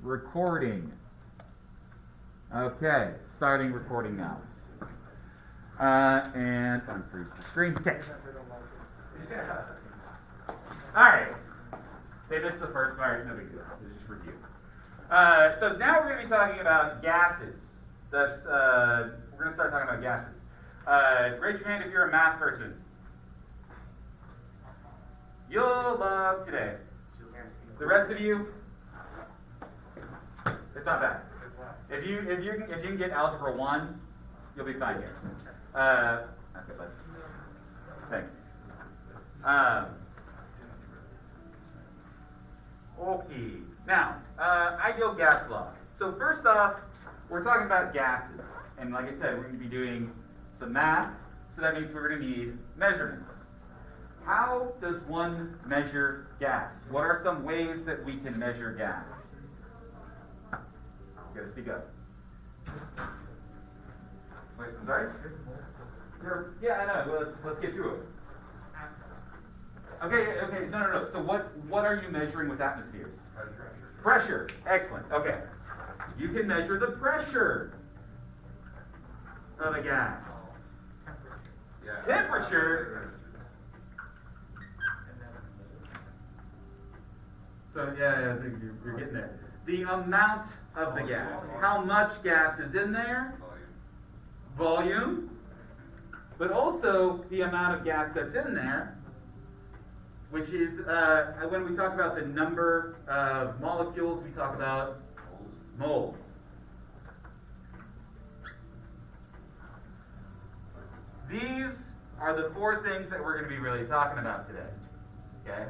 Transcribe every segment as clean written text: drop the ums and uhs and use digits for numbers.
recording. Okay, starting recording now. And unfreeze the screen. Okay. Alright. They missed the first part, no big deal. It's just review. So now we're going to be talking about gases. We're going to start talking about gases. Raise your hand if you're a math person. You'll love today. The rest of you, it's not bad. If you can get algebra 1, you'll be fine here. That's good, bud. Thanks. Okay. Now, ideal gas law. So first off, we're talking about gases, and like I said, we're going to be doing some math. So that means we're going to need measurements. How does one measure gas? What are some ways that we can measure gas? You gotta speak up. Wait, I'm sorry? Yeah, I know. Well, let's get through it. Okay. No. So what are you measuring with atmospheres? Pressure. Excellent. Okay. You can measure the pressure of a gas. Temperature. So yeah, I think you're getting there. The amount of the gas. How much gas is in there? Volume. But also the amount of gas that's in there, which is, when we talk about the number of molecules, we talk about moles. These are the 4 things that we're going to be really talking about today. Okay?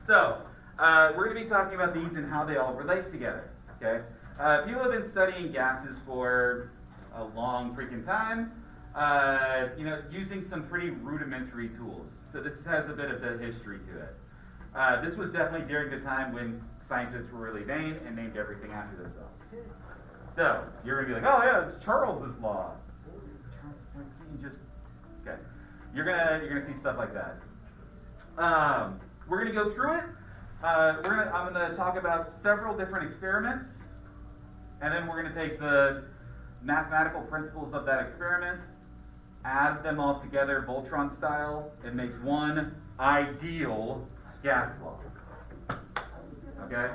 So, we're going to be talking about these and how they all relate together. Okay? People have been studying gases for a long freaking time, using some pretty rudimentary tools. So this has a bit of the history to it. This was definitely during the time when scientists were really vain and named everything after themselves. So, you're going to be like, oh yeah, it's Charles's law. Okay. You're gonna see stuff like that. We're going to go through it. I'm going to talk about several different experiments, and then we're going to take the mathematical principles of that experiment, add them all together Voltron style, and make one ideal gas law. Okay?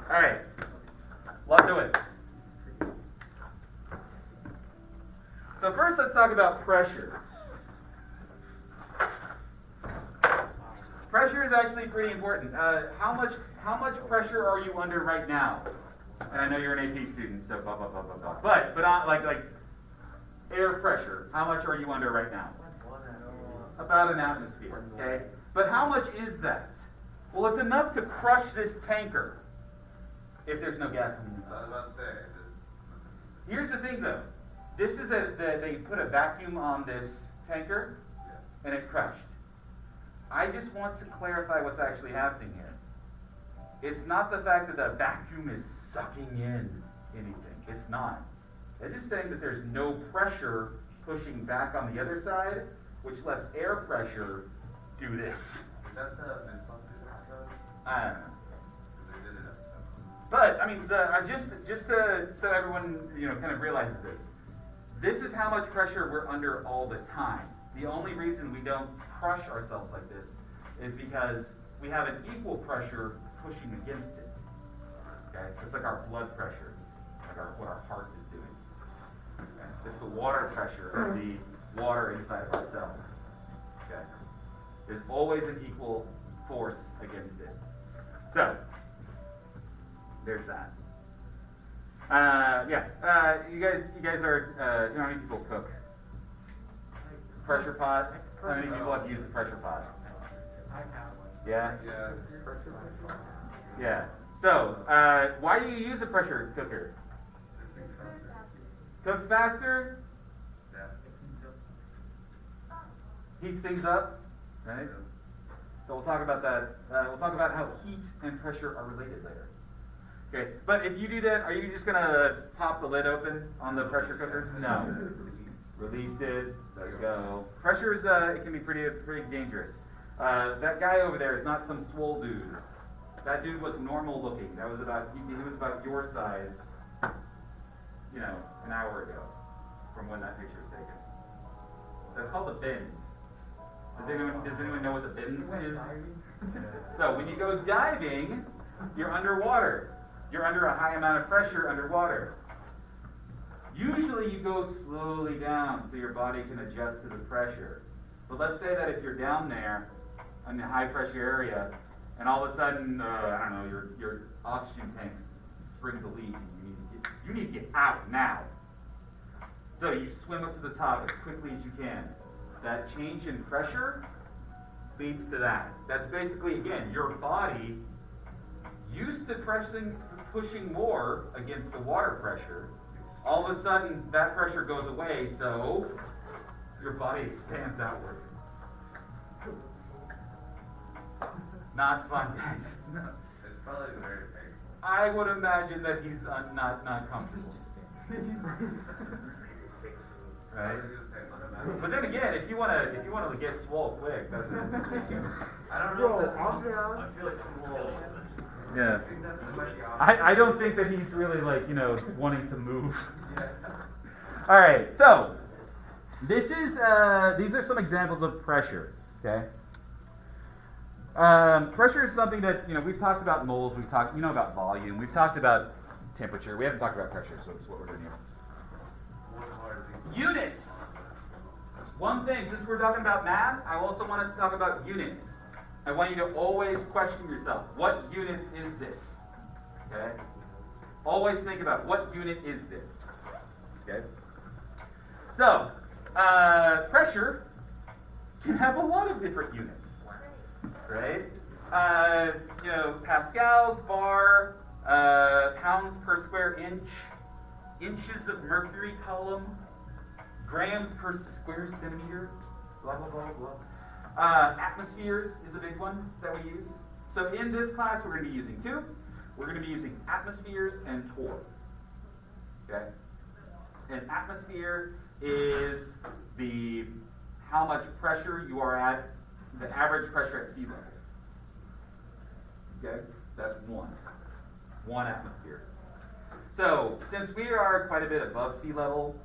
Alright. Let's do it. So first let's talk about pressure. Pressure is actually pretty important. How much pressure are you under right now? And I know you're an AP student, so blah blah blah blah blah. But like air pressure, how much are you under right now? About an atmosphere. Okay. But how much is that? Well, it's enough to crush this tanker if there's no gas on the inside. I was about to say. Here's the thing, though. This is they put a vacuum on this tanker, and it crushed. I just want to clarify what's actually happening here. It's not the fact that the vacuum is sucking in anything. It's not. It's just saying that there's no pressure pushing back on the other side, which lets air pressure do this. Is that the mental episode? I don't know. They did it episode. But I mean, just to so everyone kind of realizes this. This is how much pressure we're under all the time. The only reason we don't crush ourselves like this is because we have an equal pressure pushing against it. Okay, it's like our blood pressure. It's like what our heart is doing. Okay? It's the water pressure of the water inside of our cells. Okay, there's always an equal force against it. So there's that. You guys are. How many people cook? Pressure pot. How many people have used the pressure pot? Yeah. Yeah. So, why do you use a pressure cooker? Cooks faster. Heats things up, right? So we'll talk about that. We'll talk about how heat and pressure are related later. Okay, but if you do that, are you just gonna pop the lid open on the pressure cooker? No. Release it. Let it go. Pressure is it can be pretty dangerous. That guy over there is not some swole dude. That dude was normal looking. He was about your size, an hour ago, from when that picture was taken. That's called the bins. Does anyone know what the bins is? So when you go diving, you're underwater. You're under a high amount of pressure underwater. Usually you go slowly down so your body can adjust to the pressure. But let's say that if you're down there in the high pressure area, and all of a sudden, your oxygen tank springs a leak, and you need to get out now. So you swim up to the top as quickly as you can. That change in pressure leads to that. That's basically, again, your body used to pushing more against the water pressure. All of a sudden, that pressure goes away, so your body expands outward. Not fun, guys. It's probably very painful. I would imagine that he's not comfortable. Right? But then again, if you wanna get swole quick, that's I don't know if that's I feel like swole. yeah. I think that's might be I don't think that he's really wanting to move. All right, so these are some examples of pressure. Okay. Pressure is something that we've talked about moles. We've talked about volume. We've talked about temperature. We haven't talked about pressure, so that's what we're doing here. Units. One thing, since we're talking about math, I also want us to talk about units. I want you to always question yourself. What units is this? Okay? Always think about what unit is this? Okay? So, pressure can have a lot of different units. Right? Pascals, bar, pounds per square inch, inches of mercury column, grams per square centimeter, blah, blah, blah, blah. Atmospheres is a big one that we use. So in this class, we're going to be using two. We're going to be using atmospheres and torr. Okay? An atmosphere is how much pressure you are at, the average pressure at sea level. Okay? That's one atmosphere. So, since we are quite a bit above sea level,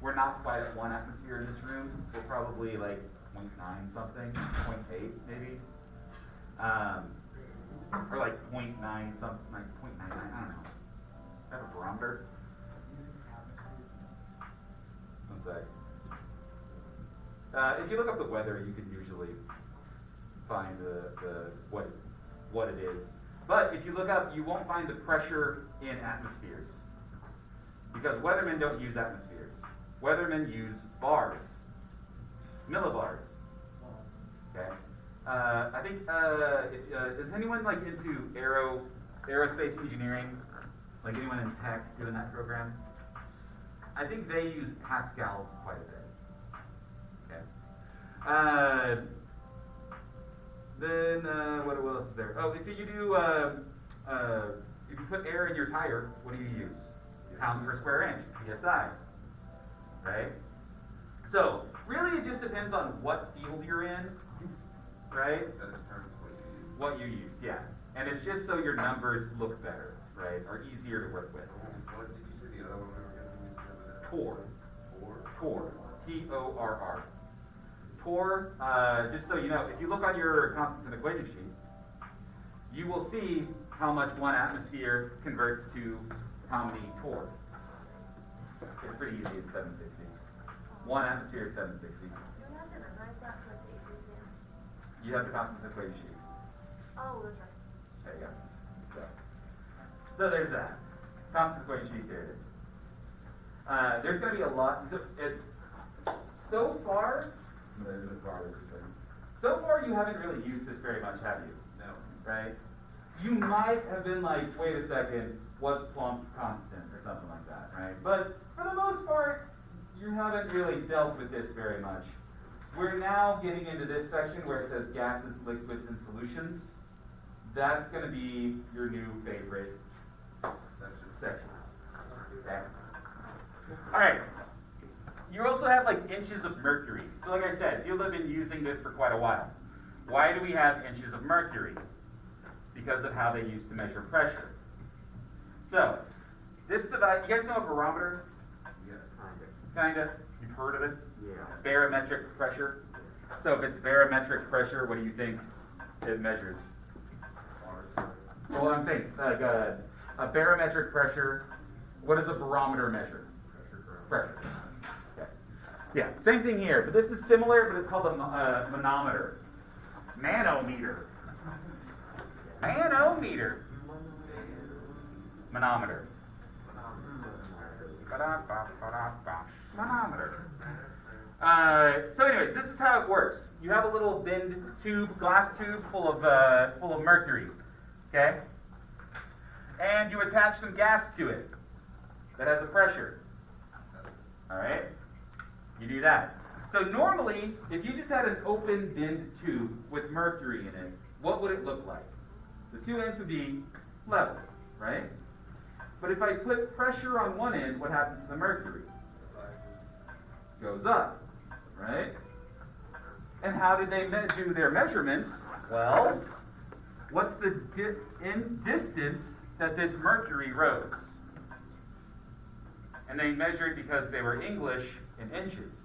we're not quite at 1 atmosphere in this room. We're probably like 0.9 something, 0.8 maybe. Or like 0.9 something, like 0.99, I don't know. I have a barometer. One sec. If you look up the weather, you can usually find what it is. But if you look up, you won't find the pressure in atmospheres. Because weathermen don't use atmospheres. Weathermen use bars. Millibars. Okay? I think, is anyone into aerospace engineering? Like anyone in tech doing that program? I think they use pascals quite a bit. Okay? Then what else is there? Oh, if you do if you put air in your tire, what do you use? Pounds per square inch, psi. Right? So really, it just depends on what field you're in, right? That determines What you use, yeah. And it's just so your numbers look better, right? Or easier to work with. What did you say the other one we were going to use the other day? Torr. Torr? Torr. Torr, just so you know, if you look on your constants and equation sheet, you will see how much 1 atmosphere converts to how many torr. It's pretty easy, it's 760. 1 atmosphere is 760. Do we have to memorize that for the AP exam? You have the constants and equation sheet. Oh, that's right. There you go. So there's that. Constant equation sheet, there it is. There's going to be a lot. So far, you haven't really used this very much, have you? No. Right? You might have been like, wait a second, what's Planck's constant or something like that, right? But for the most part, you haven't really dealt with this very much. We're now getting into this section where it says gases, liquids, and solutions. That's going to be your new favorite section. Okay. All right. You also have inches of mercury. So like I said, you'll have been using this for quite a while. Why do we have inches of mercury? Because of how they used to measure pressure. So, this device, you guys know a barometer? Yeah, Kinda. You've heard of it? yeah. Barometric pressure. So if it's barometric pressure, what do you think it measures? Well, I'm saying, like a barometric pressure, what does a barometer measure? Pressure. Okay. Yeah, same thing here, but this is similar, but it's called a manometer. Manometer. Manometer. Manometer. Manometer. So anyways, this is how it works. You have a little binned tube, glass tube full of mercury, okay? And you attach some gas to it that has a pressure. All right? You do that. So normally, if you just had an open binned tube with mercury in it, what would it look like? The two ends would be level, right? But if I put pressure on one end, what happens to the mercury? Goes up, right? And how did they do their measurements? Well, what's the distance that this mercury rose? And they measured, because they were English, in inches.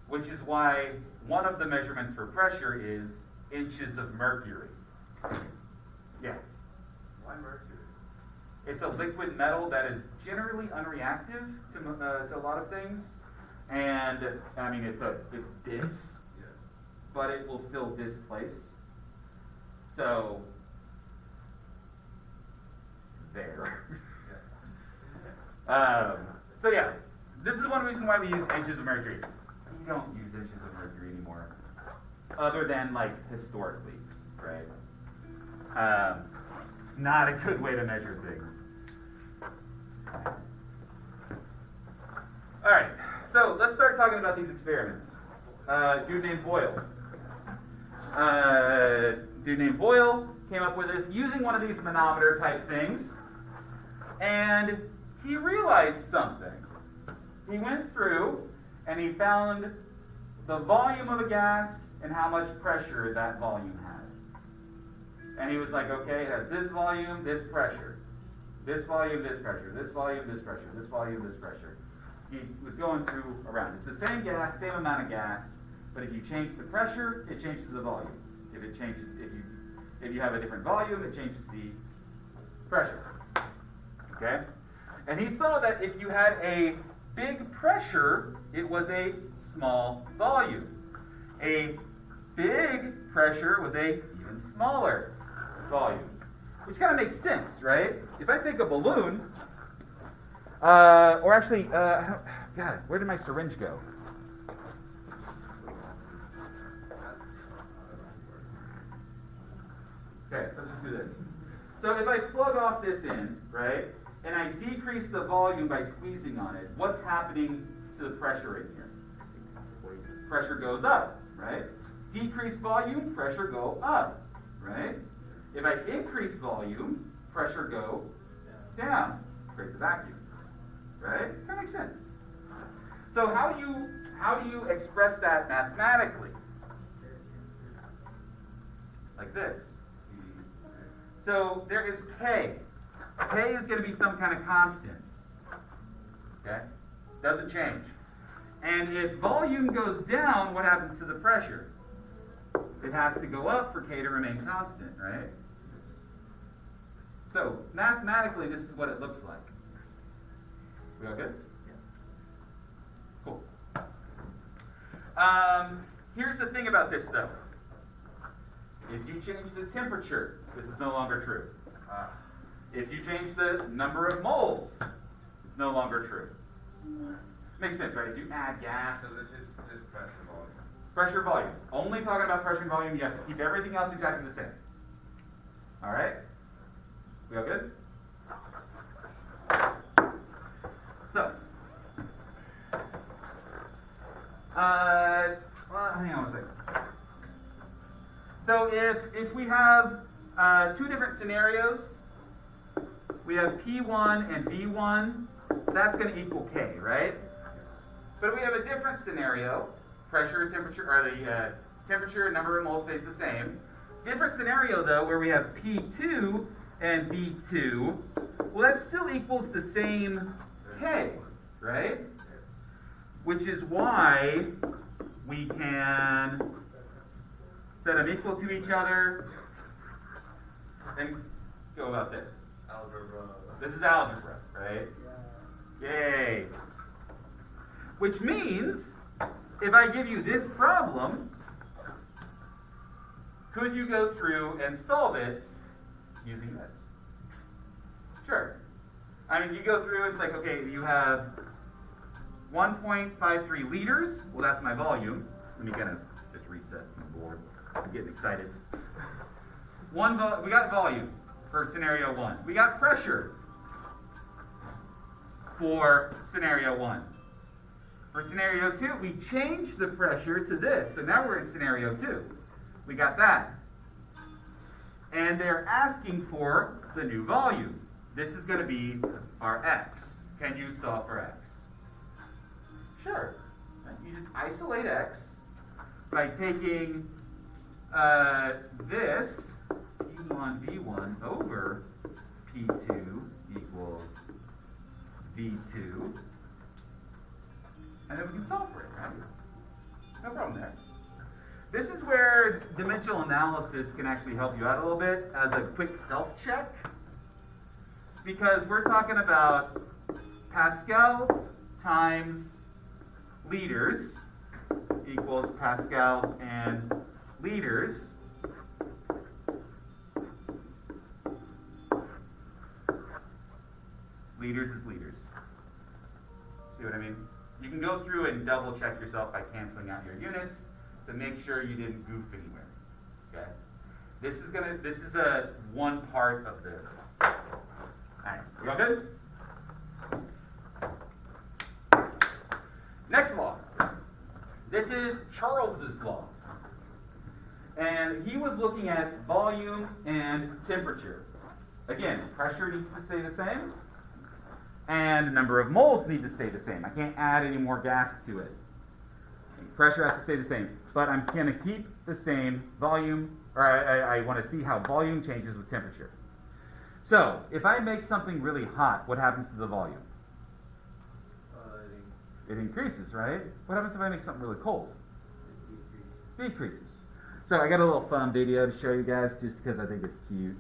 Which is why one of the measurements for pressure is inches of mercury. Yeah. Why mercury? It's a liquid metal that is generally unreactive to a lot of things. And, I mean, it's dense, Yeah. but it will still displace. So, there. So yeah, this is one reason why we use inches of mercury. We don't use inches of mercury anymore, other than like historically, right? It's not a good way to measure things. All right, so let's start talking about these experiments. Dude named Boyle. Dude named Boyle came up with this using one of these manometer type things, and he realized something. He went through and he found the volume of a gas and how much pressure that volume had. And he was like, okay, it has this volume, this pressure. This volume, this pressure. This volume, this pressure. This volume, this pressure. He was going through around. It's the same gas, same amount of gas, but if you change the pressure, it changes the volume. If you have a different volume, it changes the pressure. Okay? And he saw that if you had a big pressure, it was a small volume. A big pressure was a even smaller volume. Which kind of makes sense, right? If I take a balloon, or actually, God, where did my syringe go? Okay, let's just do this. So if I plug off this end, right, and I decrease the volume by squeezing on it, what's happening to the pressure in here? Pressure goes up, right? Decrease volume, pressure go up, right? If I increase volume, pressure go down. Creates a vacuum, right? That makes sense. So how do you express that mathematically? Like this. So there is K. K is going to be some kind of constant. Okay? Doesn't change. And if volume goes down, what happens to the pressure? It has to go up for K to remain constant, right? So mathematically, this is what it looks like. We all good? Yes. Cool. Here's the thing about this, though. If you change the temperature, this is no longer true. If you change the number of moles, it's no longer true. Makes sense, right? If you add gas. So this is just pressure volume. Pressure volume. Only talking about pressure and volume, you have to keep everything else exactly the same. All right? We all good? So, well, hang on one second. So if we have two different scenarios, we have P1 and V1, that's going to equal K, right? But if we have a different scenario, pressure, temperature, or the temperature, number of moles stays the same. Different scenario though, where we have P2 and V2. Well, that still equals the same K, right? Which is why we can set them equal to each other and go about this. Algebra. This is algebra, right? Yay. Which means, if I give you this problem, could you go through and solve it using this? Sure. I mean, you go through, it's like, okay, you have 1.53 liters. Well, that's my volume. Let me kind of just reset my board. I'm getting excited. We got volume for scenario 1. We got pressure for scenario 1. For scenario 2, we changed the pressure to this. So now we're in scenario 2. We got that. And they're asking for the new volume. This is going to be our x. Can you solve for x? Sure. You just isolate x by taking this P1 V1 over P2 equals V2. And then we can solve for it, right? No problem there. This is where dimensional analysis can actually help you out a little bit as a quick self-check. Because we're talking about pascals times liters equals pascals and liters. Liters is liters. See what I mean? You can go through and double check yourself by canceling out your units to make sure you didn't goof anywhere. Okay? This is a one part of this. Alright, we all good? Next law. This is Charles's law. And he was looking at volume and temperature. Again, pressure needs to stay the same, and number of moles need to stay the same. I can't add any more gas to it. Pressure has to stay the same, but I'm going to keep the same volume, or I want to see how volume changes with temperature. So, if I make something really hot, what happens to the volume? It increases, right? What happens if I make something really cold? It decreases. So I got a little fun video to show you guys just because I think it's cute.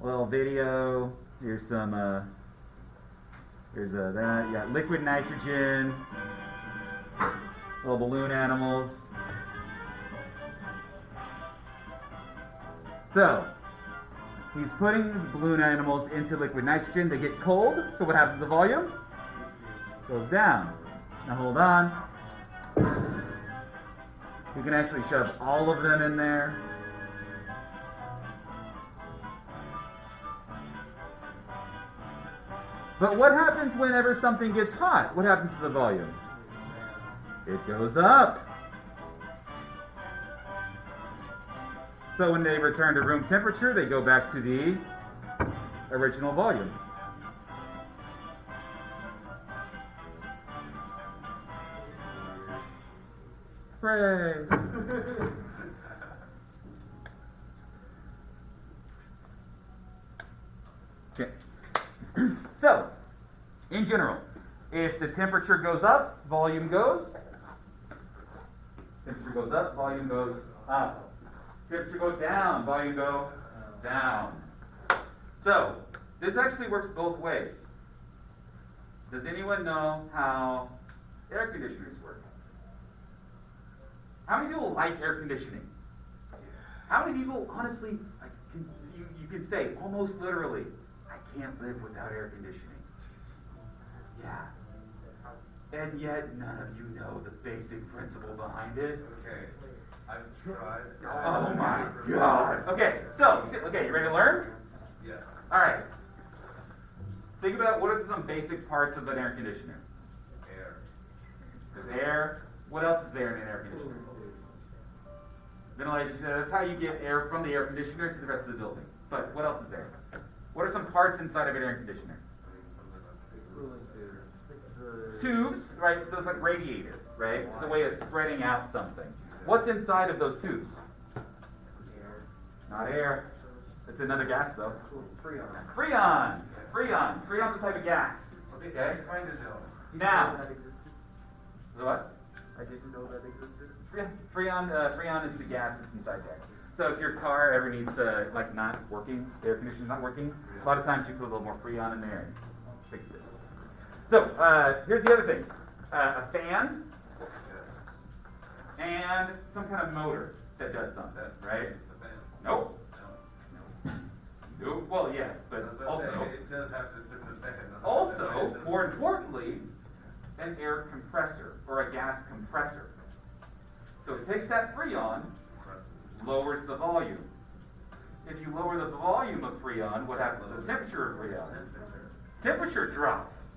A little video. Here's some, here's that. You got liquid nitrogen, little balloon animals. So, he's putting the balloon animals into liquid nitrogen. They get cold. So what happens to the volume? Goes down. Now hold on. You can actually shove all of them in there. But what happens whenever something gets hot? What happens to the volume? It goes up. So when they return to room temperature, they go back to the original volume. Hooray! Okay. So, in general, if the temperature goes up, volume goes. Temperature goes up, volume goes up. Temperature goes down, volume goes down. So, this actually works both ways. Does anyone know how air conditioners work? How many people like air conditioning? How many people, honestly, you can say almost literally, I can't live without air conditioning. Yeah. And yet none of you know the basic principle behind it. Okay. I've tried. Oh my God. Okay, so, you ready to learn? Yes. All right. Think about what are some basic parts of an air conditioner. Air. There's air. What else is there in an air conditioner? Ventilation. That's how you get air from the air conditioner to the rest of the building. But what else is there? What are some parts inside of an air conditioner? Tubes, right? So it's like radiator, right? It's a way of spreading out something. What's inside of those tubes? Air. Not air. It's another gas though. Freon. Freon. Freon. Freon's a type of gas. Okay, Okay. kind of know. Now, That existed. the what? I didn't know that existed. Freon is the gas that's inside there. So if your car ever needs like not working, air conditioner's not working, a lot of times you put a little more Freon in there and fix it. So here's the other thing: a fan and some kind of motor that does something, right? Nope. Nope. Well, yes, but also, it does have to sit in the fan. also, more importantly, an air compressor or a gas compressor. So it takes that Freon, lowers the volume. If you lower the volume of Freon, what happens to the temperature of Freon? Temperature drops.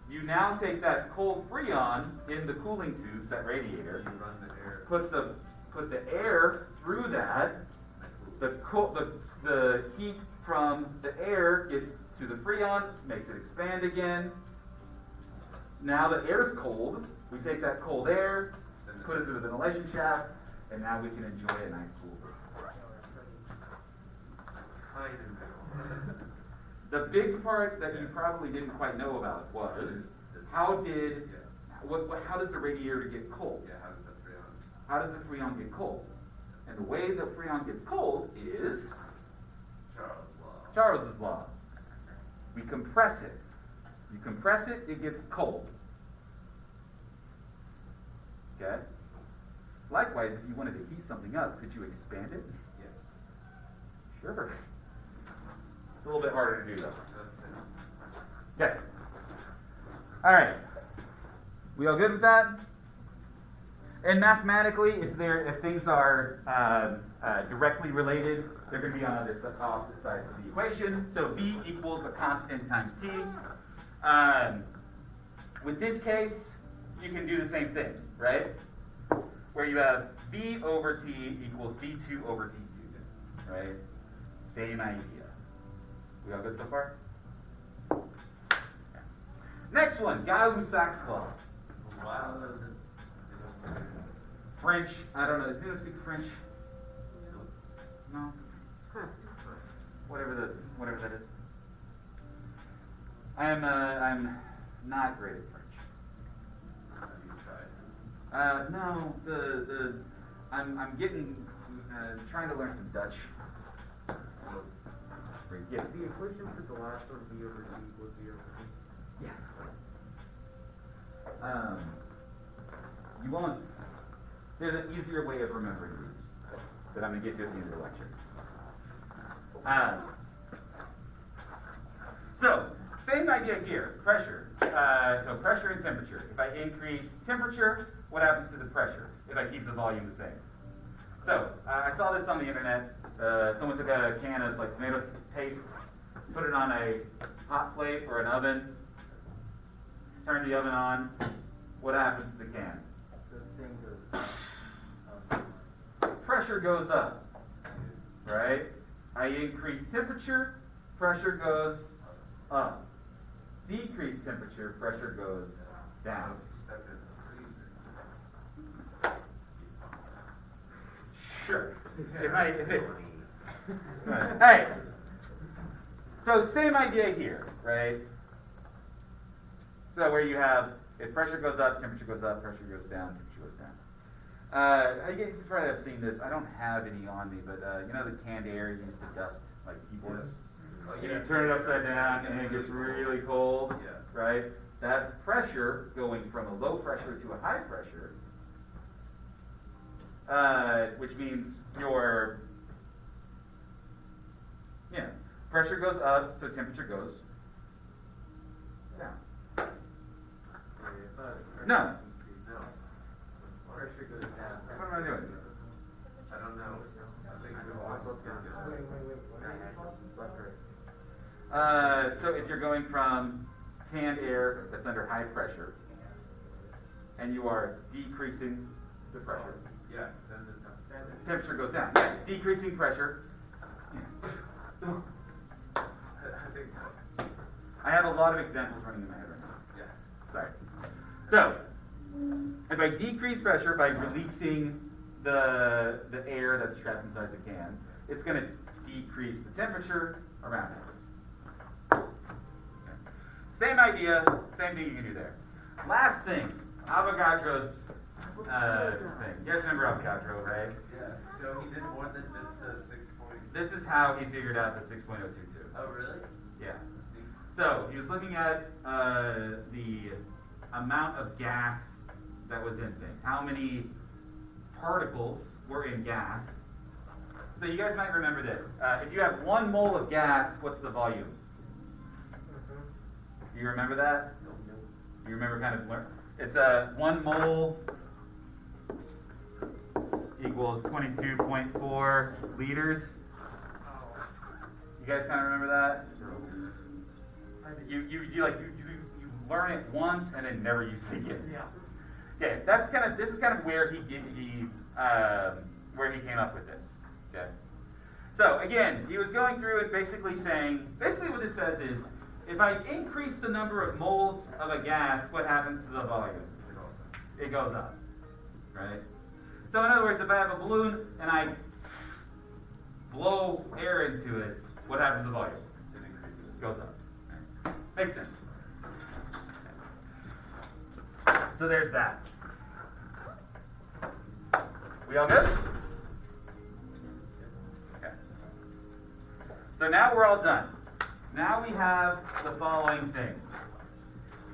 You now take that cold Freon in the cooling tubes, that radiator, You run the air. put the air through that. The heat from the air gets to the Freon, makes it expand again. Now the air's cold. We take that cold air, put it through the ventilation shaft, and now we can enjoy a nice cool brew. Kind of know. The big part that you probably didn't quite know about was how does the radiator get cold? Yeah, how does that Freon? How does the Freon get cold? And the way the Freon gets cold is Charles' law. Charles's law. We compress it. You compress it, it gets cold. Okay? Likewise, if you wanted to heat something up, could you expand it? Yes. Sure. It's a little bit harder to do though. That's it. Okay. All right. We all good with that? And mathematically, if things are directly related, they're going to be on opposite sides of the equation. So V equals a constant times T. With this case, you can do the same thing, right? Where you have V over T equals V2 over T2, right? Same idea. We all good so far? Okay. Next one, Gay-Lussac's law. Wow. French. I don't know. Does anyone speak French? No. Whatever that is. I'm not great at French. Have you tried? No. I'm getting trying to learn some Dutch. Yes. The equation for the last one, V over D would be over D. Yeah. You want. There's an easier way of remembering these that I'm going to get to at the end of the lecture. So, same idea here, pressure. So pressure and temperature. If I increase temperature, what happens to the pressure if I keep the volume the same? So, I saw this on the internet. Someone took a can of like tomato paste, put it on a hot plate or an oven, turned the oven on. What happens to the can? The thing goes Pressure goes up, right? I increase temperature, pressure goes up. Decrease temperature, pressure goes down. Step in the freezer. Sure. Hey, so same idea here, right? So where you have, if pressure goes up, temperature goes up, pressure goes down, temperature goes down. I guess you probably have seen this. I don't have any on me, but you know the canned air used to dust like keyboards? Oh, You turn it upside down and it gets really cold, Yeah. right? That's pressure going from a low pressure to a high pressure, which means your, pressure goes up, so temperature goes down. No. No. Pressure goes down. What am I doing? I don't know. I think the water goes down. So if you're going from canned air that's under high pressure, and you are decreasing the pressure, Yeah, then the temperature goes down. Yeah, decreasing pressure. I think, I have a lot of examples running in my head right now. yeah. Sorry. So, And by decreased pressure, by releasing the air that's trapped inside the can, it's going to decrease the temperature around it. Okay. Same idea, same thing you can do there. Last thing, Avogadro's thing. You guys remember Avogadro, right? Yeah. So he did more than just the 6 points. This is how he figured out the 6.022. Oh, really? Yeah. So he was looking at the amount of gas that was in things. How many particles were in gas? So you guys might remember this. If you have 1 mole of gas, what's the volume? You remember that? You remember kind of it's 1 mole equals 22.4 liters. You guys kind of remember that? You learn it once and then never use it again. Yeah. Okay, this is kind of where he came up with this. Okay. So again, he was going through and basically what this says is, if I increase the number of moles of a gas, what happens to the volume? It goes up, right? So in other words, if I have a balloon and I blow air into it, what happens to the volume? It goes up. Right? Makes sense. So there's that. We all good? Okay. So now we're all done. Now we have the following things.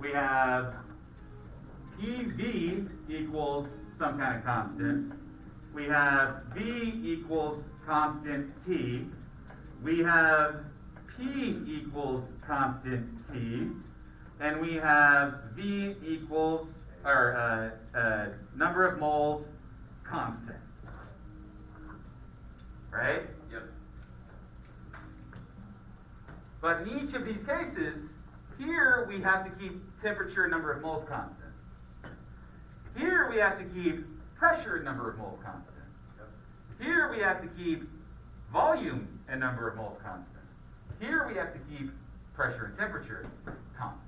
We have PV equals some kind of constant. We have V equals constant T. We have P equals constant T. And we have V equals, number of moles constant. Right? Yep. But in each of these cases, here we have to keep temperature and number of moles constant. Here we have to keep pressure and number of moles constant. Here we have to keep volume and number of moles constant. Here we have to keep pressure and temperature constant.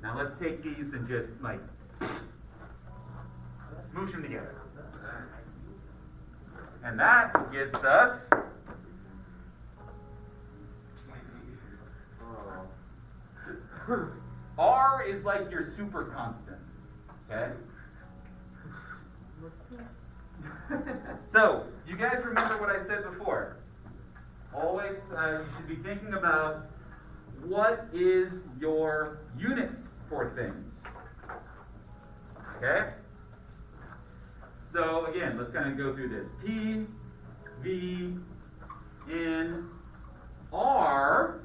Now let's take these and just smoosh them together. And that gets us R is like your super constant. Okay? So, you guys remember what I said before. Always, you should be thinking about what is your units for things. Okay? So, again, let's kind of go through this. P, V, N, R,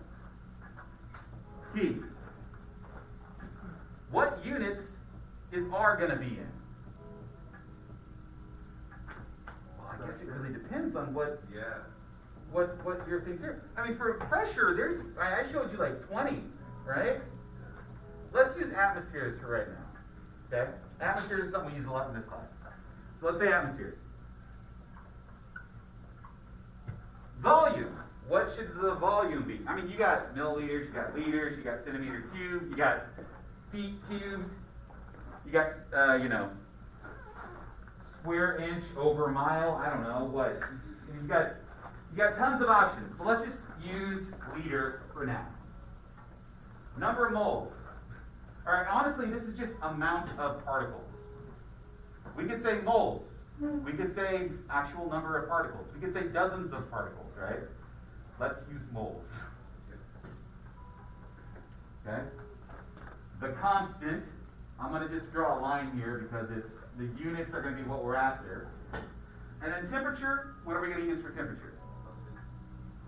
T. What units is R going to be in? Well, I guess it really depends on what your things are. I mean, for pressure, I showed you 20, right? Let's use atmospheres for right now. Okay? Atmospheres is something we use a lot in this class. So let's say atmospheres. Volume. What should the volume be? I mean, you got milliliters, you got liters, you got centimeter cubed, you got feet cubed, you got, square inch over mile, I don't know, what. You got tons of options, but let's just use liter for now. Number of moles. All right, honestly, this is just amount of particles. We could say moles. We could say actual number of particles. We could say dozens of particles, right? Let's use moles. Okay? The constant, I'm going to just draw a line here because the units are going to be what we're after. And then temperature, what are we going to use for temperature?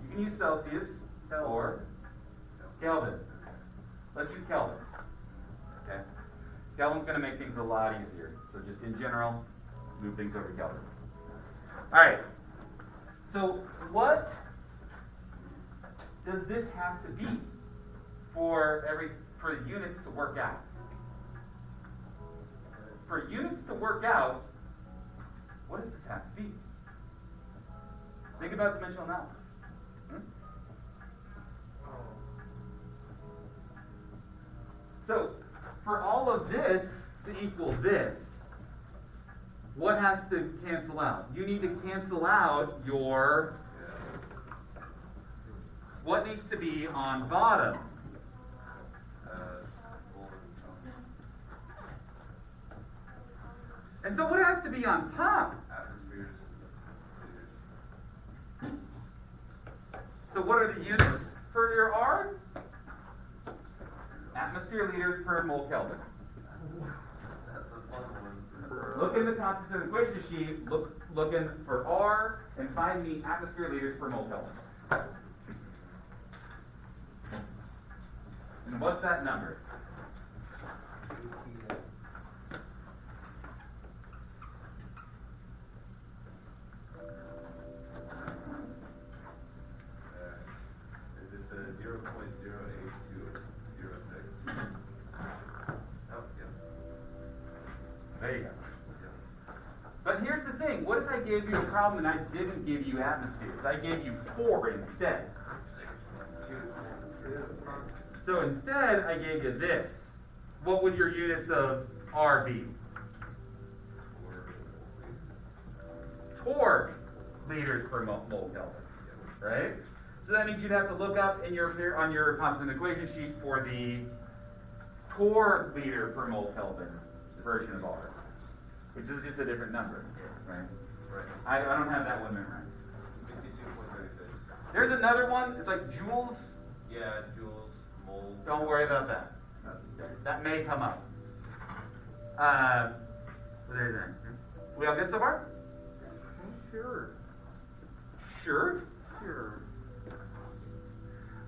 You can use Celsius or Kelvin. Let's use Kelvin. Okay? Kelvin's going to make things a lot easier. So just in general, move things over to Kelvin. All right. So what does this have to be for the units to work out? For units to work out, what does this have to be? Think about dimensional analysis. So, for all of this to equal this, what has to cancel out? You need to cancel out your, what needs to be on bottom? And so what has to be on top? So what are the units for your R? Atmosphere liters per mole Kelvin. Look in the constant equation sheet, looking for R, and find the atmosphere liters per mole Kelvin. And what's that number? Is it the 0.08206? Oh, yeah. There you go. But here's the thing, what if I gave you a problem and I didn't give you atmospheres? I gave you 4 instead. So instead, I gave you this. What would your units of R be? Torr liters per mole Kelvin, right? So that means you'd have to look up in your on your constant equation sheet for the torr liter per mole Kelvin version of R, which is just a different number, right? Right. I don't have that one memorized. 52.36. There's another one. It's like joules. Yeah, joules, mole. Don't worry about that. That may come up. There's that. We all good so far? Sure. Sure. Sure.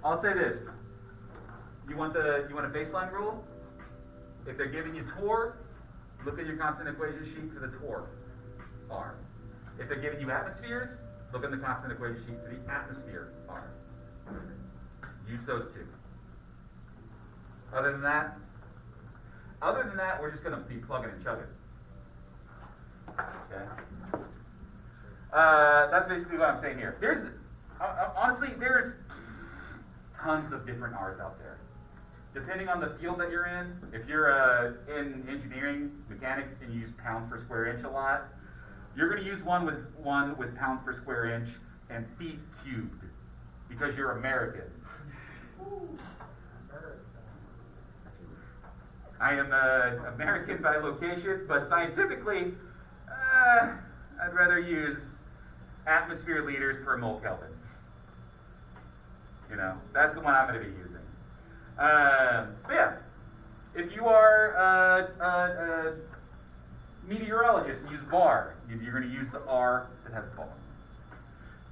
I'll say this. You want a baseline rule? If they're giving you torr, look at your constant equation sheet for the torr R. If they're giving you atmospheres, look in the constant equation sheet for the atmosphere R. Use those two. Other than that, we're just going to be plugging and chugging. Okay. That's basically what I'm saying here. Honestly, there's tons of different R's out there. Depending on the field that you're in, if you're in engineering, mechanic, and you use pounds per square inch a lot, you're going to use one with pounds per square inch and feet cubed because you're American. I am American by location, but scientifically, I'd rather use atmosphere liters per mole Kelvin. You know, that's the one I'm going to be using. But yeah, if you are a meteorologist and use bar, you're going to use the R that has bar.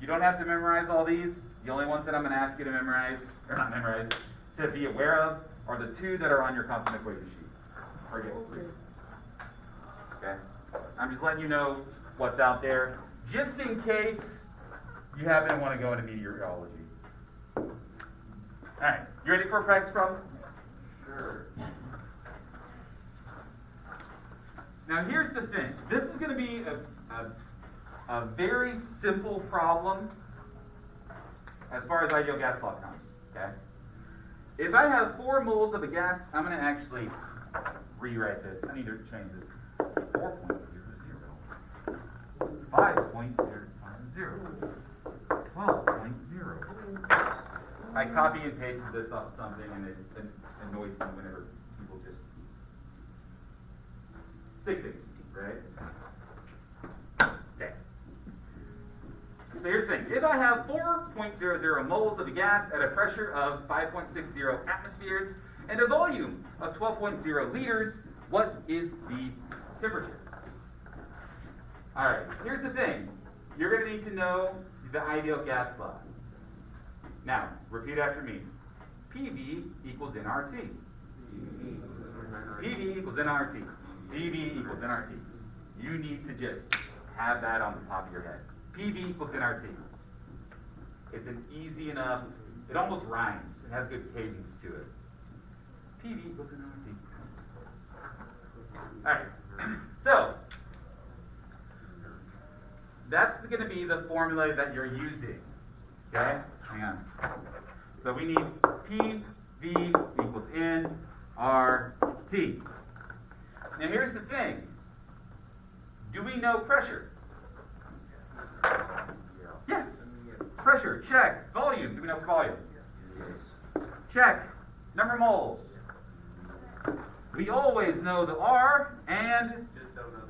You don't have to memorize all these. The only ones that I'm going to ask you to memorize, or not memorize, to be aware of, are the 2 that are on your constant equation sheet. Or I guess 3. Okay? I'm just letting you know what's out there, just in case you happen to want to go into meteorology. Alright, you ready for a practice problem? Sure. Now here's the thing. This is going to be a very simple problem as far as ideal gas law comes. Okay? If I have 4 moles of a gas, I'm going to actually rewrite this. I need to change this. 4.00, 5.050, 12.0. I copy and pasted this off something and it annoys me whenever people just say things, right? Okay. So here's the thing. If I have 4.00 moles of a gas at a pressure of 5.60 atmospheres and a volume of 12.0 liters, what is the temperature? Alright, here's the thing. You're going to need to know the ideal gas law. Now, repeat after me. PV equals nRT. PV equals nRT. PV equals nRT. You need to just have that on the top of your head. PV equals nRT. It's an easy enough, it almost rhymes. It has good cadence to it. PV equals nRT. Alright, so that's going to be the formula that you're using. Okay? Hang on. So we need PV equals N R T. Now here's the thing. Do we know pressure? Yeah. Pressure, check. Volume, do we know volume? Check. Number of moles. We always know the R, and Just don't know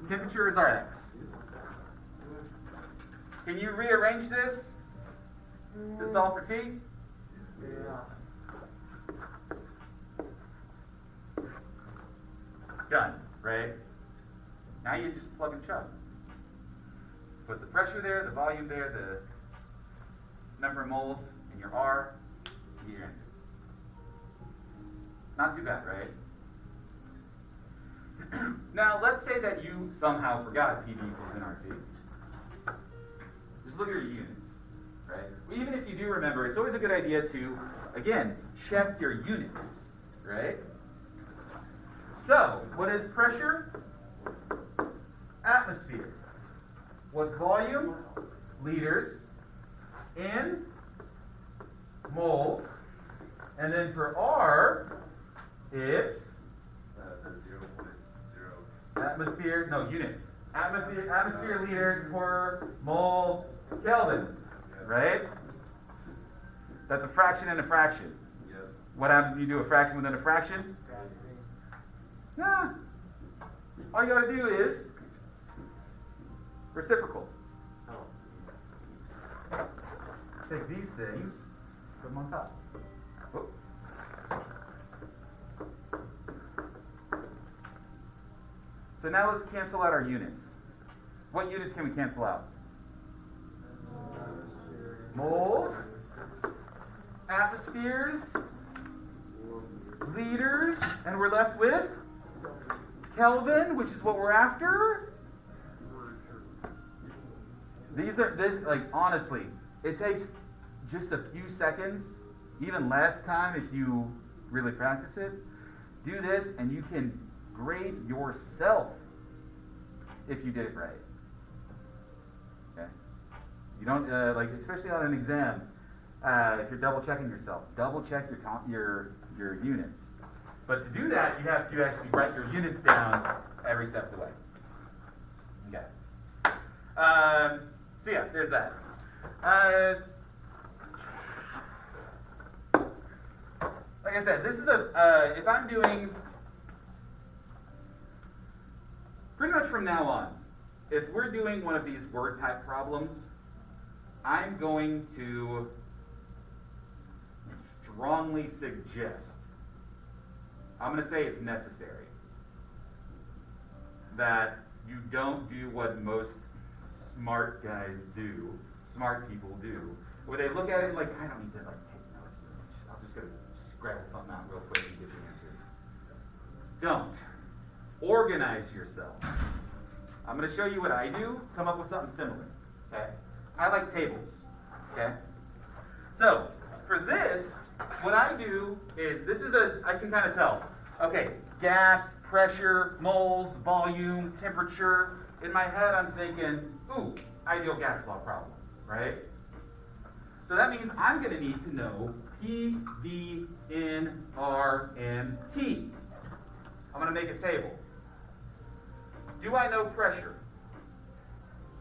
the temperature is our X. Can you rearrange this to solve for T? Yeah. Done, right? Now you just plug and chug. Put the pressure there, the volume there, the number of moles, and your R, and your answer. Not too bad, right? Now, let's say that you somehow forgot PV equals nRT. Just look at your units, right? Even if you do remember, it's always a good idea to, again, check your units, right? So, what is pressure? Atmosphere. What's volume? Liters. In moles. And then for R, it's the 0.0. atmosphere, no, units. Atmosphere liters per mole Kelvin, right? That's a fraction and a fraction. Yep. What happens when you do a fraction within a fraction? Nah. All you gotta do is reciprocal. Take these things, put them on top. Whoop. So now let's cancel out our units. What units can we cancel out? Moles, atmospheres, liters, and we're left with Kelvin, which is what we're after. These are, like, honestly, it takes just a few seconds, even less time if you really practice it. Do this and you can grade yourself if you did it right. Okay? You don't, like, especially on an exam, if you're double checking yourself, double check your units. But to do that, you have to actually write your units down every step of the way. Okay. So yeah, there's that. Like I said, this is if I'm doing, pretty much from now on, if we're doing one of these word type problems, I'm going to strongly suggest, I'm going to say it's necessary, that you don't do what most smart guys do, smart people do, where they look at it like, I don't need to like take notes. I'm just going to scratch something out real quick and get the answer. Don't. Organize yourself. I'm going to show you what I do. Come up with something similar. Okay? I like tables. Okay? So, for this, what I do is, I can kind of tell. Okay, gas, pressure, moles, volume, temperature. In my head, I'm thinking, ooh, ideal gas law problem, right? So that means I'm going to need to know P, V, N, R, and T. I'm going to make a table. Do I know pressure?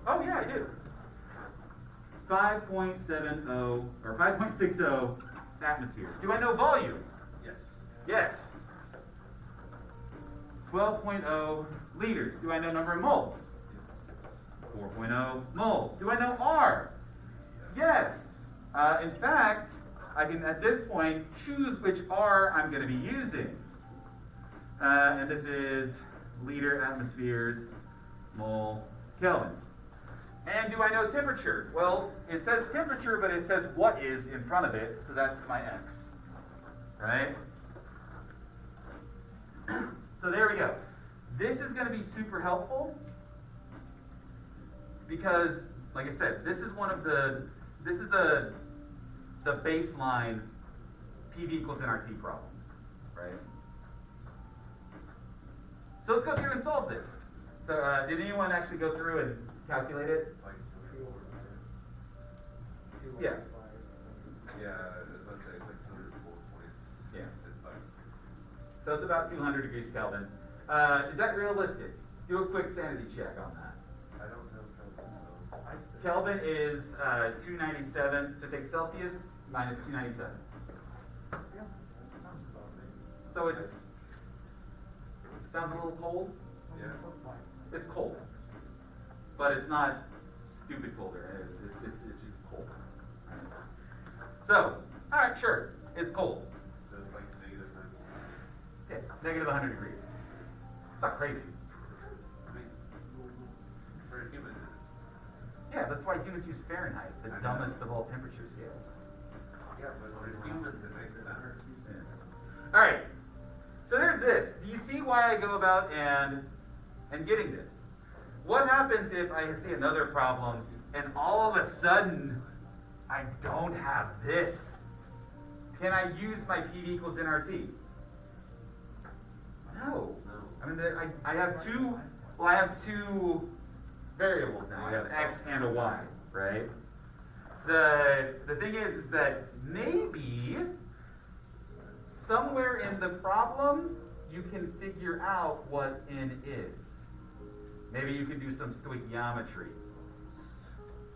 Oh yeah, I do. 5.70 or 5.60 atmospheres. Do I know volume? Yes. Yes. 12.0 liters. Do I know number of moles? 4.0 moles. Do I know R? Yes. In fact, I can at this point choose which R I'm going to be using. And this is liter, atmospheres, mole, Kelvin. And do I know temperature? Well, it says temperature, but it says what is in front of it, so that's my X. Right? So there we go. This is going to be super helpful because, like I said, this is the baseline PV equals nRT problem, right? So let's go through and solve this. So did anyone actually go through and calculate it? It's like Yeah. yeah, let's say it's like 204.6 Yeah. bucks. So it's about 200 degrees Kelvin. Is that realistic? Do a quick sanity check on that. I don't know Kelvin, so. Kelvin is 297, so take Celsius minus 297. Yeah, that sounds about right. So it's, sounds a little cold? Yeah. It's cold. But it's not stupid colder. It's just cold. So, alright, sure, it's cold. So it's like negative 90. Yeah, negative 100 degrees. It's not crazy. I mean, for a human, Yeah, that's why humans use Fahrenheit, the I know. dumbest of all temperature scales. yeah, but for humans it makes sense. Alright, so there's this. Do you see why I go about and getting this? What happens if I see another problem and all of a sudden I don't have this? Can I use my PV equals nRT? No. I mean, I have two variables now. I have X and a Y, right? The thing is that maybe somewhere in the problem you can figure out what N is. Maybe you can do some stoichiometry,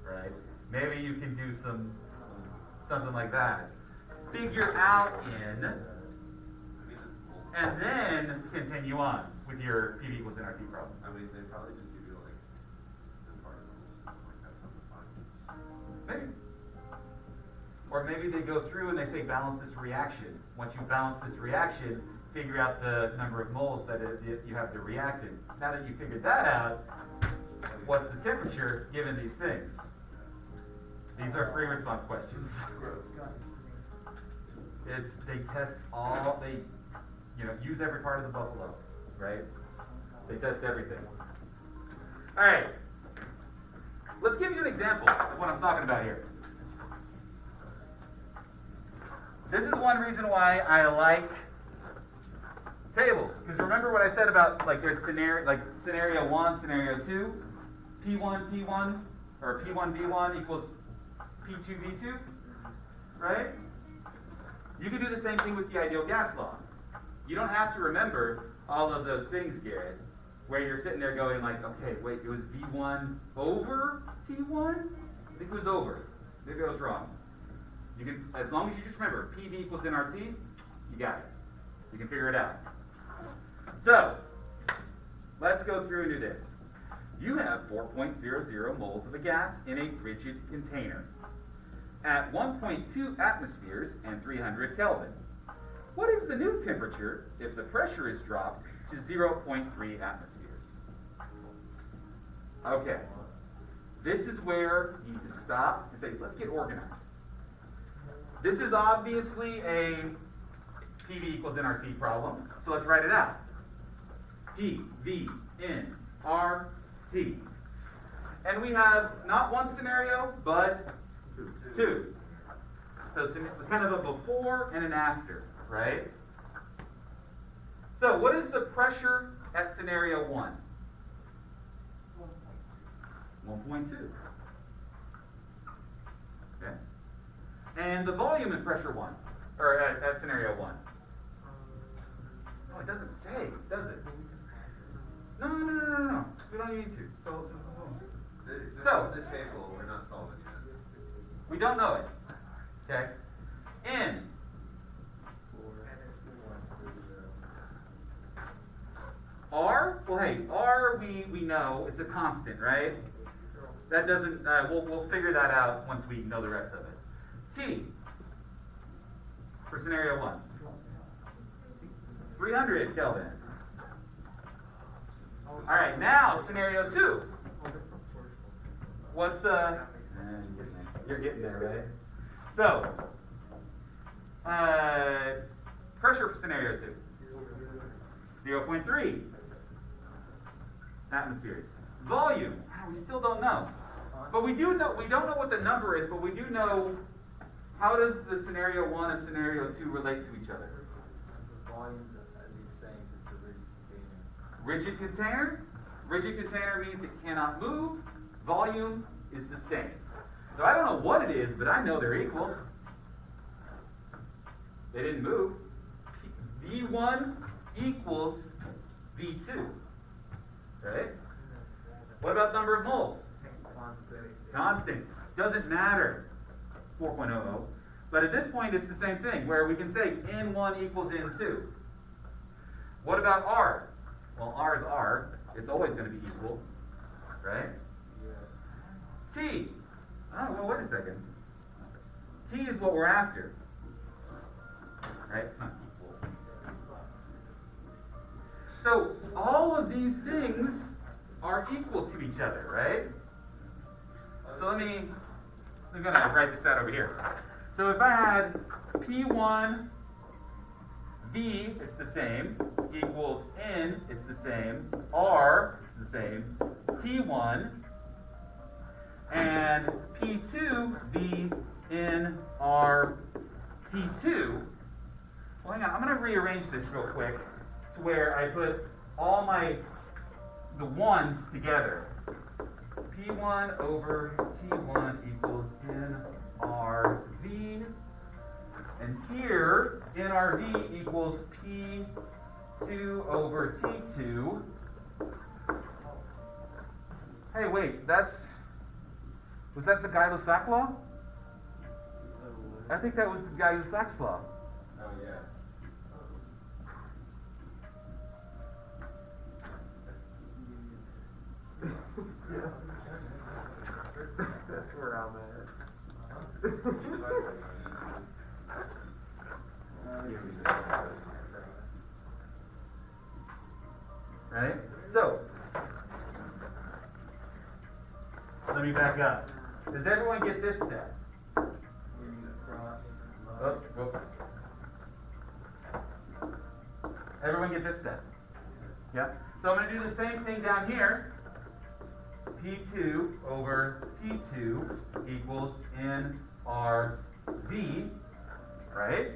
right? Maybe you can do something like that. Figure out N, I mean, it's cool. and then continue on with your PV equals nRT problem. I mean, they probably just give you like the particles, like that's something fine. Maybe. Or maybe they go through and they say balance this reaction. Once you balance this reaction, figure out the number of moles that you have to react in. Now that you figured that out, what's the temperature given these things? These are free response questions. They test all, use every part of the buffalo, right? They test everything. All right. Let's give you an example of what I'm talking about here. This is one reason why I like tables. Because remember what I said about there's scenario 1, scenario 2, P1, T1, or P1, V1 equals P2, V2, right? You can do the same thing with the ideal gas law. You don't have to remember all of those things, Garrett, where you're sitting there going like, okay, wait, it was V1 over T1? I think it was over. Maybe I was wrong. You can, as long as you just remember, PV equals nRT, you got it. You can figure it out. So, let's go through and do this. You have 4.00 moles of a gas in a rigid container at 1.2 atmospheres and 300 Kelvin. What is the new temperature if the pressure is dropped to 0.3 atmospheres? Okay, this is where you need to stop and say, let's get organized. This is obviously a PV equals nRT problem, so let's write it out. P, V, N, R, T. And we have not one scenario, but two. So kind of a before and an after, right? So what is the pressure at scenario 1? 1.2. Okay. And the volume in pressure 1, or at scenario 1? Oh, it doesn't say, does it? No. We don't need to. This So- is the table, we're not solving it. We don't know it. Okay? N. R? Well, hey, R we know it's a constant, right? That doesn't. We'll figure that out once we know the rest of it. T. For scenario 1. 300 Kelvin. All right, now scenario 2. What's You're getting there, right? So, pressure for scenario 2. 0.3 atmospheres. Volume, we still don't know. But we do know, we don't know what the number is, but we do know how does the scenario 1 and scenario 2 relate to each other. The volume's the same as the rigid container. Rigid container? Rigid container means it cannot move. Volume is the same. So I don't know what it is, but I know they're equal. They didn't move. V1 equals V2, right? What about number of moles? Constant. Doesn't matter. 4.00. But at this point, it's the same thing, where we can say N1 equals N2. What about R? Well, R is R. It's always going to be equal, right? T. Oh, well, wait a second. T is what we're after, right? It's not equal. So all of these things are equal to each other, right? So I'm gonna write this out over here. So if I had P1 V, it's the same, equals N, it's the same, R, it's the same, T1, and P2 V N R T2. Well, hang on, I'm gonna rearrange this real quick to where I put all the ones together. P1 over T1 equals NRV. And here, NRV equals P2 over T2. Hey, wait, was that the Gay-Lussac law? I think that was the Gay-Lussac's law. Oh, yeah. That's where I'm at. Right? So, let me back up. Does everyone get this step? Oh. Everyone get this step? Yeah? So I'm going to do the same thing down here. P2 over T2 equals NRV, right?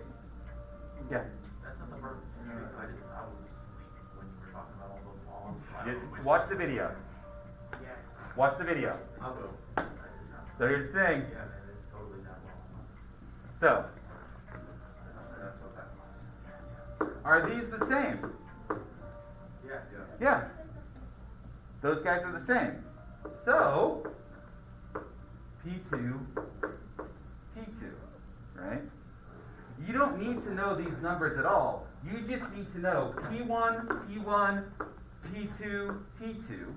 Yeah. That's not the purpose. I was asleep when you were talking about all those laws. Watch the video. Yes. Watch the video. I will. So here's the thing. Yeah, man, it's totally not wrong. So, That's what that was. are these the same? Yeah. Yeah. Those guys are the same. So, P2, T2, right? You don't need to know these numbers at all. You just need to know P1, T1, P2, T2.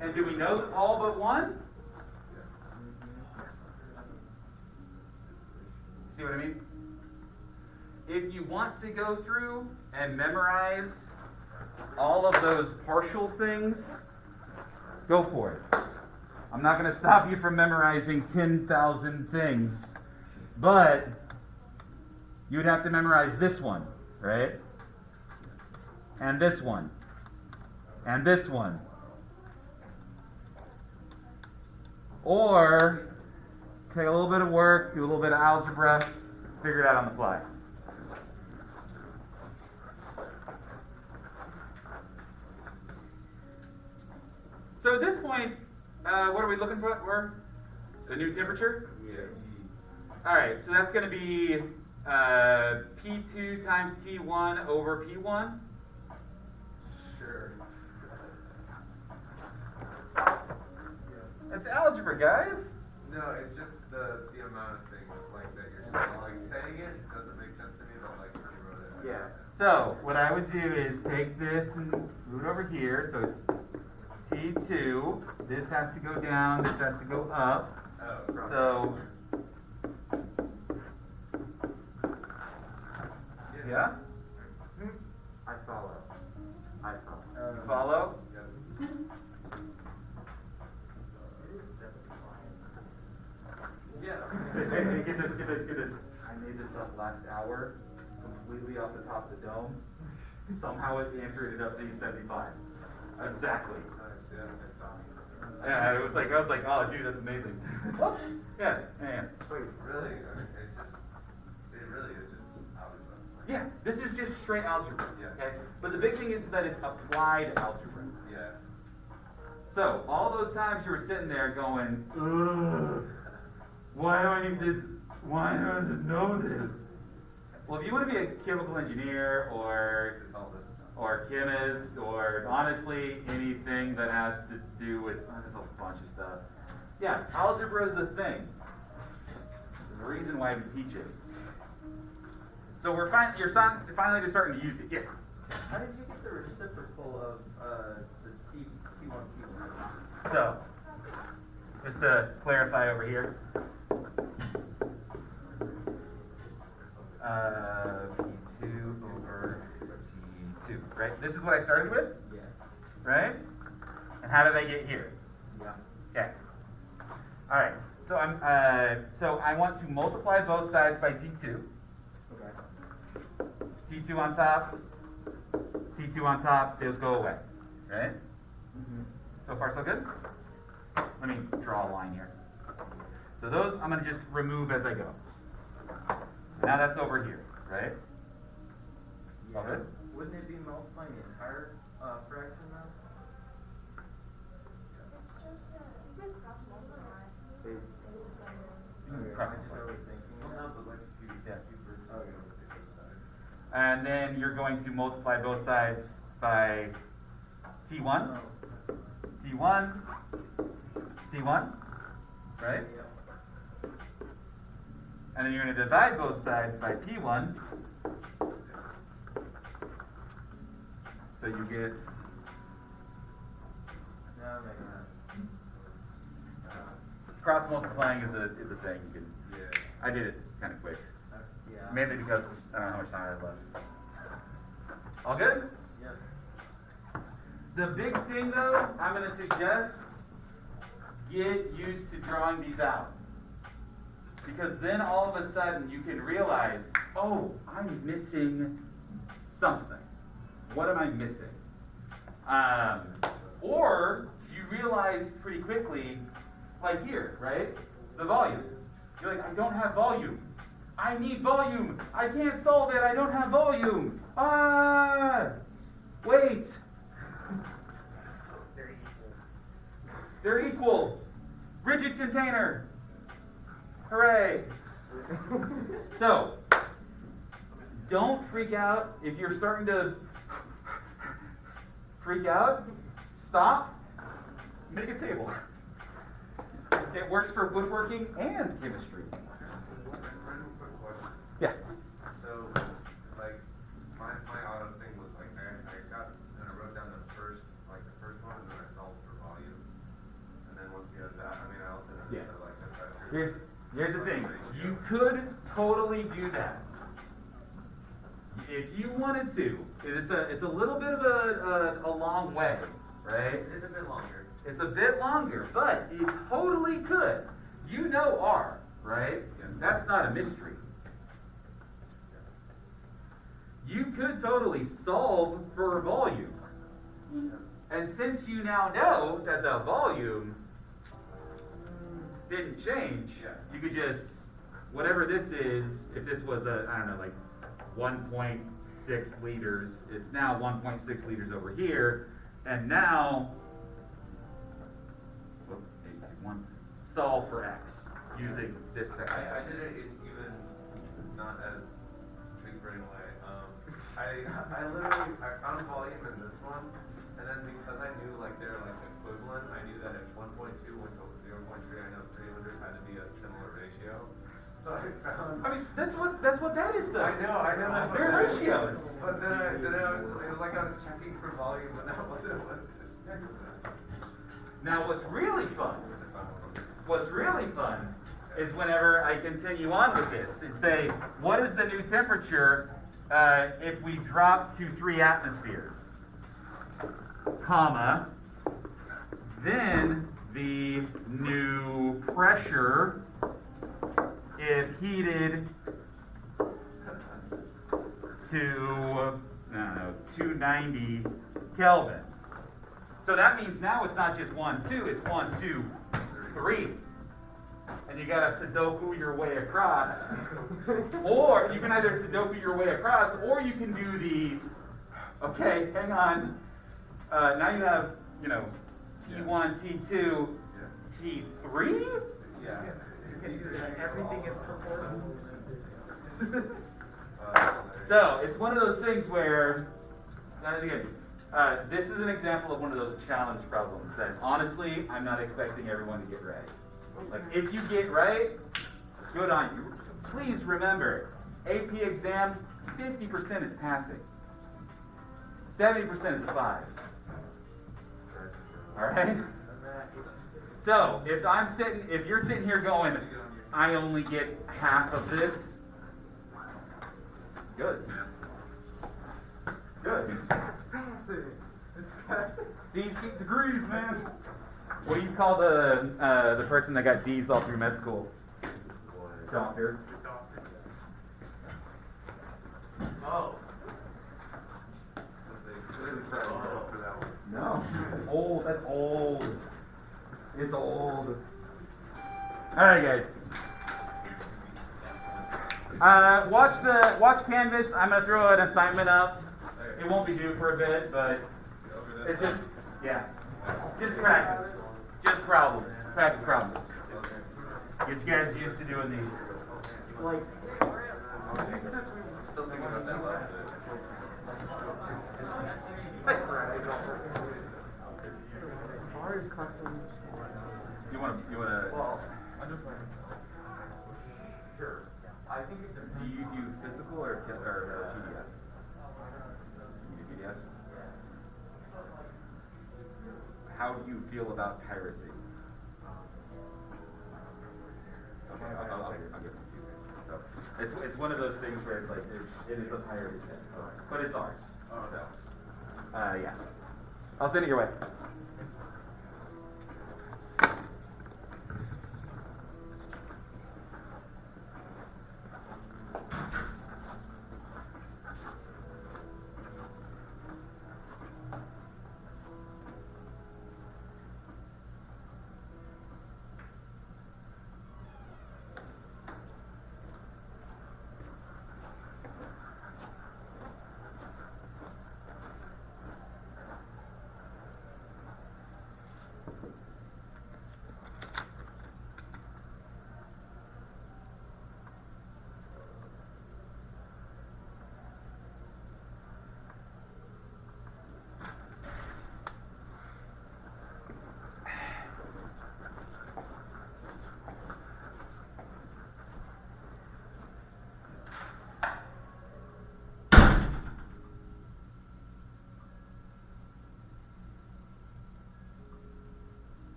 And do we know all but one? See what I mean? If you want to go through and memorize all of those partial things, go for it. I'm not going to stop you from memorizing 10,000 things, but you would have to memorize this one, right? And this one. And this one. Or take a little bit of work, do a little bit of algebra, figure it out on the fly. So at this point, what are we looking for? A new temperature? Yeah. All right, so that's going to be P2 times T1 over P1. Sure. That's algebra, guys. No, it's just the amount of things like that you're saying. Like saying it doesn't make sense to me, but like if you wrote it. Yeah. So what I would do is take this and move it over here. So it's T2. This has to go down. This has to go up. Oh, So yeah, I follow. follow. Yep. Yeah. Hey, get this. I made this up last hour, completely off the top of the dome. Somehow the answer ended up being 75. Exactly. Nice, yeah, I saw it. Yeah, I was like, oh, dude, that's amazing. Yeah. Wait, really? I mean, it really is just algebra. Like, Yeah, this is just straight algebra. Yeah. Okay, but the big thing is that it's applied algebra. Yeah. So all those times you were sitting there going, ugh, why do I need this? Why do I have to know this? Well, if you want to be a chemical engineer It's all this stuff. or chemist or honestly anything that has to do with there's a bunch of stuff. Yeah, algebra is a thing. There's a reason why we teach it. So you're finally just starting to use it. Yes. How did you get the reciprocal of the T1, T1? So, just to clarify over here. P2 over T2, right? This is what I started with, Yes. right? And how did I get here? Yeah. Okay. All right. So so I want to multiply both sides by T2. Okay. T2 on top. T2 on top. Those go away, right? Mm-hmm. So far, so good? Let me draw a line here. So those I'm going to just remove as I go. Now that's over here, right? All good? Wouldn't it be multiplying the entire fraction though? It's just, you can cross multiply. Okay. Cross I just multiply. started thinking Well, that. no, but like if you, Yeah. if you were to Okay. go to the other side. And then you're going to multiply both sides by T1, Oh. T1, T1, right? Yeah. And then you're going to divide both sides by P1. So you get, That makes sense. cross multiplying is a thing. You can, Yeah. I did it kind of quick. Yeah. Mainly because I don't know how much time I have left. All good? Yes. The big thing though, I'm going to suggest get used to drawing these out. Because then all of a sudden you can realize, oh, I'm missing something. What am I missing? Or you realize pretty quickly, like here, right? The volume. You're like, I don't have volume. I need volume. I can't solve it. I don't have volume. Wait. They're equal. Rigid container. Hooray. So, don't freak out if you're starting to freak out. Stop. Make a table. It works for woodworking and chemistry. Random quick question. Yeah. So, like, my auto thing was like, I wrote down the first one, and then I solved for volume. And then once you had that, I mean, I also noticed Yeah. that, like, the pressure. Here's the thing. You could totally do that. If you wanted to. It's a little bit of a long way, right? It's a bit longer. It's a bit longer, but you totally could. You know R, right? Yeah. That's not a mystery. You could totally solve for volume. And since you now know that the volume didn't change, Yeah. you could just, whatever this is, if this was I don't know, like 1.6 liters, it's now 1.6 liters over here, and now, whoops, 821, solve for X using this section. I did it even not as big brain way. I literally found volume in this one, and then because I knew like they're like equivalent, I knew that if 1.2 went to 0.3, I know 300 had to be a similar ratio. So I found. I mean, that's what that is though. I know. That's what They're it is. ratios. But then it was like I was checking for volume, but that wasn't what. Now what's really fun is whenever I continue on with this and say, what is the new temperature if we drop to 3 atmospheres? Comma, then the new pressure if heated to, I don't know, 290 Kelvin. So that means now it's not just 1, 2, it's 1, 2, 3. And you gotta Sudoku your way across. Or you can either Sudoku your way across, or you can do the, okay, hang on. Now you have, T1, T2, T3? Yeah. Everything is proportional. So it's one of those things where, again, this is an example of one of those challenge problems that honestly, I'm not expecting everyone to get right. Like, if you get right, good on you. Please remember, AP exam, 50% is passing. 70% is 5. Alright? So, if you're sitting here going, I only get half of this, good. Good. It's passing. It's passing. See, degrees, man. What do you call the person that got D's all through med school? Doctor. Oh. No, that's old. That's old. It's old. All right, guys. Watch Canvas. I'm gonna throw an assignment up. It won't be due for a bit, but it's just just practice. Just problems. Practice problems. Get you guys used to doing these. Like, Still thinking about that last bit. as far as custom, You want to? well, I'm just like, sure. I think it depends. Do you do physical or PDF? You do PDF? How do you feel about piracy? Okay, I'll get it to you. So it's one of those things where it's like it is a pirated text, but it's ours. So yeah, I'll send it your way.